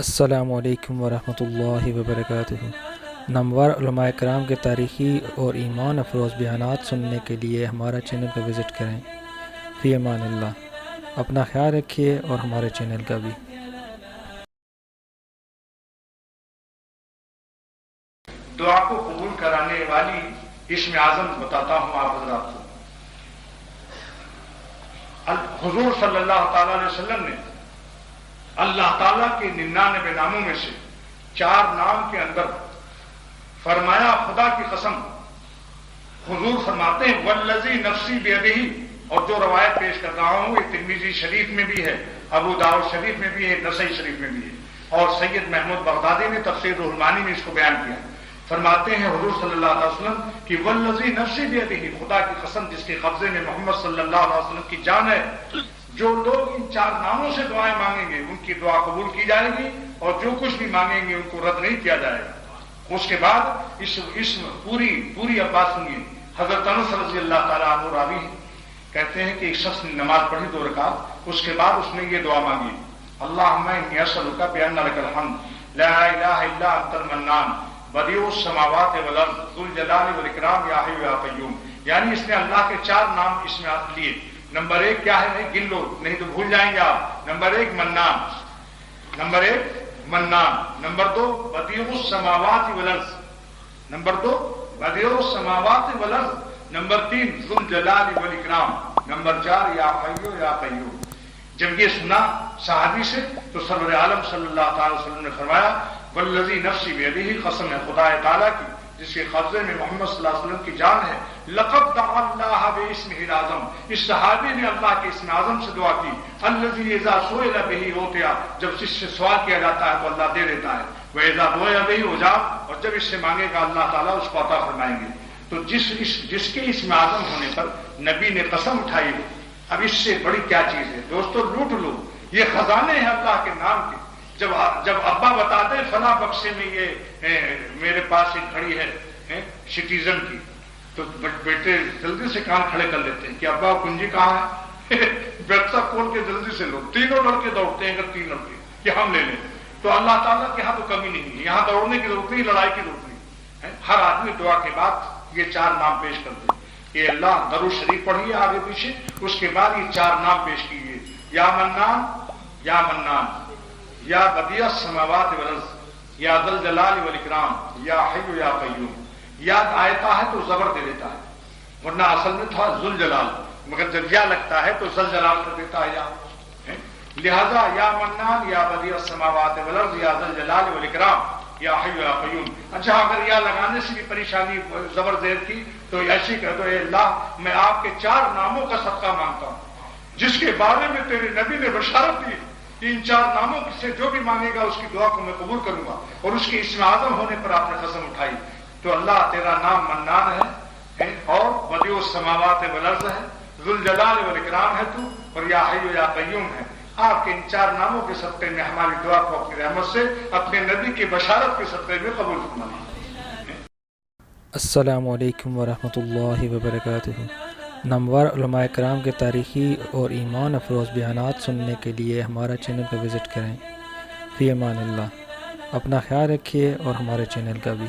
السلام علیکم ورحمۃ اللہ وبرکاتہ۔ نامور علماء کرام کے تاریخی اور ایمان افروز بیانات سننے کے لیے ہمارا چینل کو وزٹ کریں۔ فی امان اللہ، اپنا خیال رکھیے اور ہمارے چینل کا بھی۔ دعا کو قبول کرانے والی اسم اعظم بتاتا ہوں آپ حضرات کو۔ حضور صلی اللہ تعالی علیہ وسلم نے اللہ تعالیٰ کے 99 ناموں میں سے 4 نام کے اندر فرمایا، خدا کی قسم، حضور فرماتے ہیں والذی نفسی بیدہ، اور جو روایت پیش کر رہا ہوں یہ ترمذی شریف میں بھی ہے، ابو داؤد شریف میں بھی ہے، نسائی شریف میں بھی ہے، اور سید محمود بغدادی نے تفسیر روح المعانی میں اس کو بیان کیا۔ فرماتے ہیں حضور صلی اللہ علیہ وسلم کہ والذی نفسی بیدہ، خدا کی قسم جس کے قبضے میں محمد صلی اللہ علیہ وسلم کی جان ہے، جو لوگ ان 4 ناموں سے دعائیں مانگیں گے ان کی دعا قبول کی جائے گی، اور جو کچھ بھی مانگیں گے ان کو رد نہیں کیا جائے گا۔ اس کے بعد اس پوری اب بات سنیے۔ حضرت انس رضی اللہ تعالیٰ عنہ راوی ہیں، کہتے ہیں کہ ایک شخص نے نماز پڑھی 2 رکعت، اس کے بعد اس نے یہ دعا مانگی، اللہم انی اسألک بأن لک الحمد لا الہ الا انت المنان بدیع السماوات والارض ذو الجلال والاکرام یا حی یا قیوم۔ یعنی اس نے اللہ کے 4 نام اس میں لیے۔ نمبر 1 کیا ہے؟ نہیں گن لو، نہیں تو بھول جائیں گے آپ۔ نمبر 1 منان، نمبر 1 منان، نمبر 2 بدیع السماوات والارض، نمبر 2 بدیع السماوات والارض، نمبر 3 ذو الجلال والاکرام، نمبر 4 یا حی یا قیوم۔ جب یہ سنا صحابی سے تو سرور عالم صلی اللہ تعالی وسلم نے فرمایا والذی نفسی بیدہ، قسم ہے خدا تعالیٰ کی جس کے قبضے میں محمد صلی اللہ علیہ وسلم کی جان ہے، لقد دعا اللہ باسمہ الاعظم، اس صحابی نے اللہ کے اسم اعظم سے دعا کی، الذی اذا سئل بہ اعطی، جب اس سے سوال کیا جاتا ہے تو اللہ دے دیتا ہے، واذا دعی بہ اجاب، اور جب اس سے مانگے گا اللہ تعالیٰ اس کو عطا فرمائیں گے۔ تو جس کے اسم اعظم ہونے پر نبی نے قسم اٹھائی، اب اس سے بڑی کیا چیز ہے دوستو؟ لوٹ لو، یہ خزانے ہیں اللہ کے نام کے۔ جب ابا بتا دیں فلاں بکسے میں یہ میرے پاس ایک گھڑی ہے سٹیزن کی، تو بیٹے جلدی سے کان کھڑے کر لیتے ہیں کہ ابا کنجی کہاں ہے؟ بکسا کھول کے جلدی سے لو، 3 لڑکے دوڑتے ہیں، اگر 3 لڑکے کہ ہم لے لیں۔ تو اللہ تعالیٰ کے یہاں تو کمی نہیں ہے، یہاں دوڑنے کی ضرورت نہیں، لڑائی کی ضرورت نہیں۔ ہر آدمی دعا کے بعد یہ 4 نام پیش کر دے کہ اللہ درود شریف پڑھیے آگے پیچھے، اس کے بعد یہ 4 نام پیش کیجیے، یا منان، یا منان، یا بدیع السماوات والارض، یا ذو الجلال والاکرام، یا حی یا قیوم۔ یاد آتا ہے تو زبر دے دیتا ہے، ورنہ اصل میں تھا ذو الجلال، مگر جب یا لگتا ہے تو ذو الجلال کر دیتا ہے یا۔ لہذا یا منان، یا بدیع السماوات والارض، یا ذو الجلال والاکرام، یا حی یا قیوم۔ اچھا اگر یا لگانے سے بھی پریشانی زبر زیر کی تو ایسی کہہ دو، اے اللہ میں آپ کے 4 ناموں کا صدقہ مانگتا ہوں جس کے بارے میں تیرے نبی نے بشارت دی، ان 4 ناموں سے جو بھی مانگے گا اس کی دعا کو میں قبول کروں گا، اور اس کے اسم اعظم ہونے پر آپ نے قسم اٹھائی۔ تو اللہ تیرا نام منان ہے اور بدیع السماوات والارض ہے، ذو الجلال والاکرام ہے تو، اور یا حی یا قیوم ہے۔ آپ کے ان 4 ناموں کے صدقے میں ہماری دعا کو اپنی رحمت سے اپنے نبی کی بشارت کے صدقے میں قبول فرمائیں۔ السلام علیکم ورحمۃ اللہ وبرکاتہ۔ نامور علماء کرام کے تاریخی اور ایمان افروز بیانات سننے کے لیے ہمارا چینل کو وزٹ کریں۔ فی امان اللہ، اپنا خیال رکھیے اور ہمارے چینل کا بھی۔